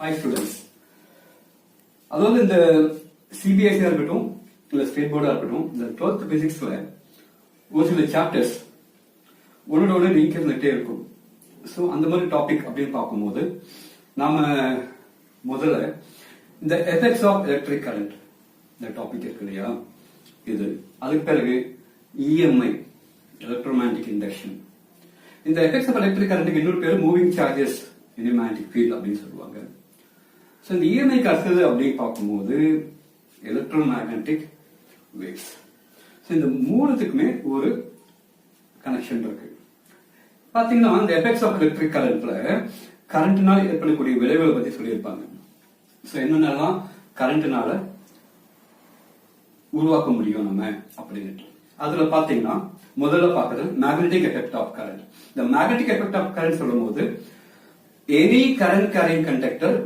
Hi students. அதாவது இந்த சிபிஎஸ்சியா இருக்கட்டும் இல்ல ஸ்டேட் போர்டா இருக்கட்டும் இந்த 12th பிசிக்ஸ்ல ஒரு சில சாப்டர்ஸ் ஒன்னோட ஒன்று லிங்க் இருந்துகிட்டே இருக்கும். ஸோ அந்த மாதிரி டாபிக் அப்படின்னு பார்க்கும்போது நாம முதல்ல இந்த எஃபெக்ட்ஸ் ஆஃப் எலக்ட்ரிக் கரண்ட் இந்த டாபிக் இருக்கு இல்லையா, இது அதுக்கு பிறகு இஎம்ஐ எலக்ட்ரோமேக்னெட்டிக் இண்டக்ஷன். இந்த எஃபெக்ட்ஸ் ஆஃப் எலக்ட்ரிக் கரண்ட்டுக்கு இன்னொரு பேர் மூவிங் சார்ஜஸ் இன் மேக்னெட்டிக் ஃபீல்ட் அப்படின்னு சொல்லுவாங்க. ஸோ இந்த இஎம்ஐக்கு அடுத்தது அப்படின்னு பார்க்கும்போது எலக்ட்ரோமேக்னெட்டிக் வேவ்ஸ். ஸோ இந்த மூணுத்துக்குமே ஒரு கனெக்ஷன் இருக்கு. பாத்தீங்கன்னா இந்த எஃபெக்ட்ஸ் ஆஃப் எலக்ட்ரிக் கரண்ட்ல கரண்ட்னால ஏற்படக்கூடிய விளைவுகளை பத்தி சொல்லியிருப்பாங்க. ஸோ என்னென்னலாம் கரண்ட்னால உருவாக்க முடியும் நம்ம அப்படின்னு. அதுல பாத்தீங்கன்னா முதல்ல பார்க்கறது மேக்னெட்டிக் எஃபெக்ட் ஆஃப் கரண்ட். இந்த மேக்னெட்டிக் எஃபெக்ட் ஆஃப் கரண்ட் சொல்லும் போது எனி கரண்ட் கேரிங் கண்டக்டர்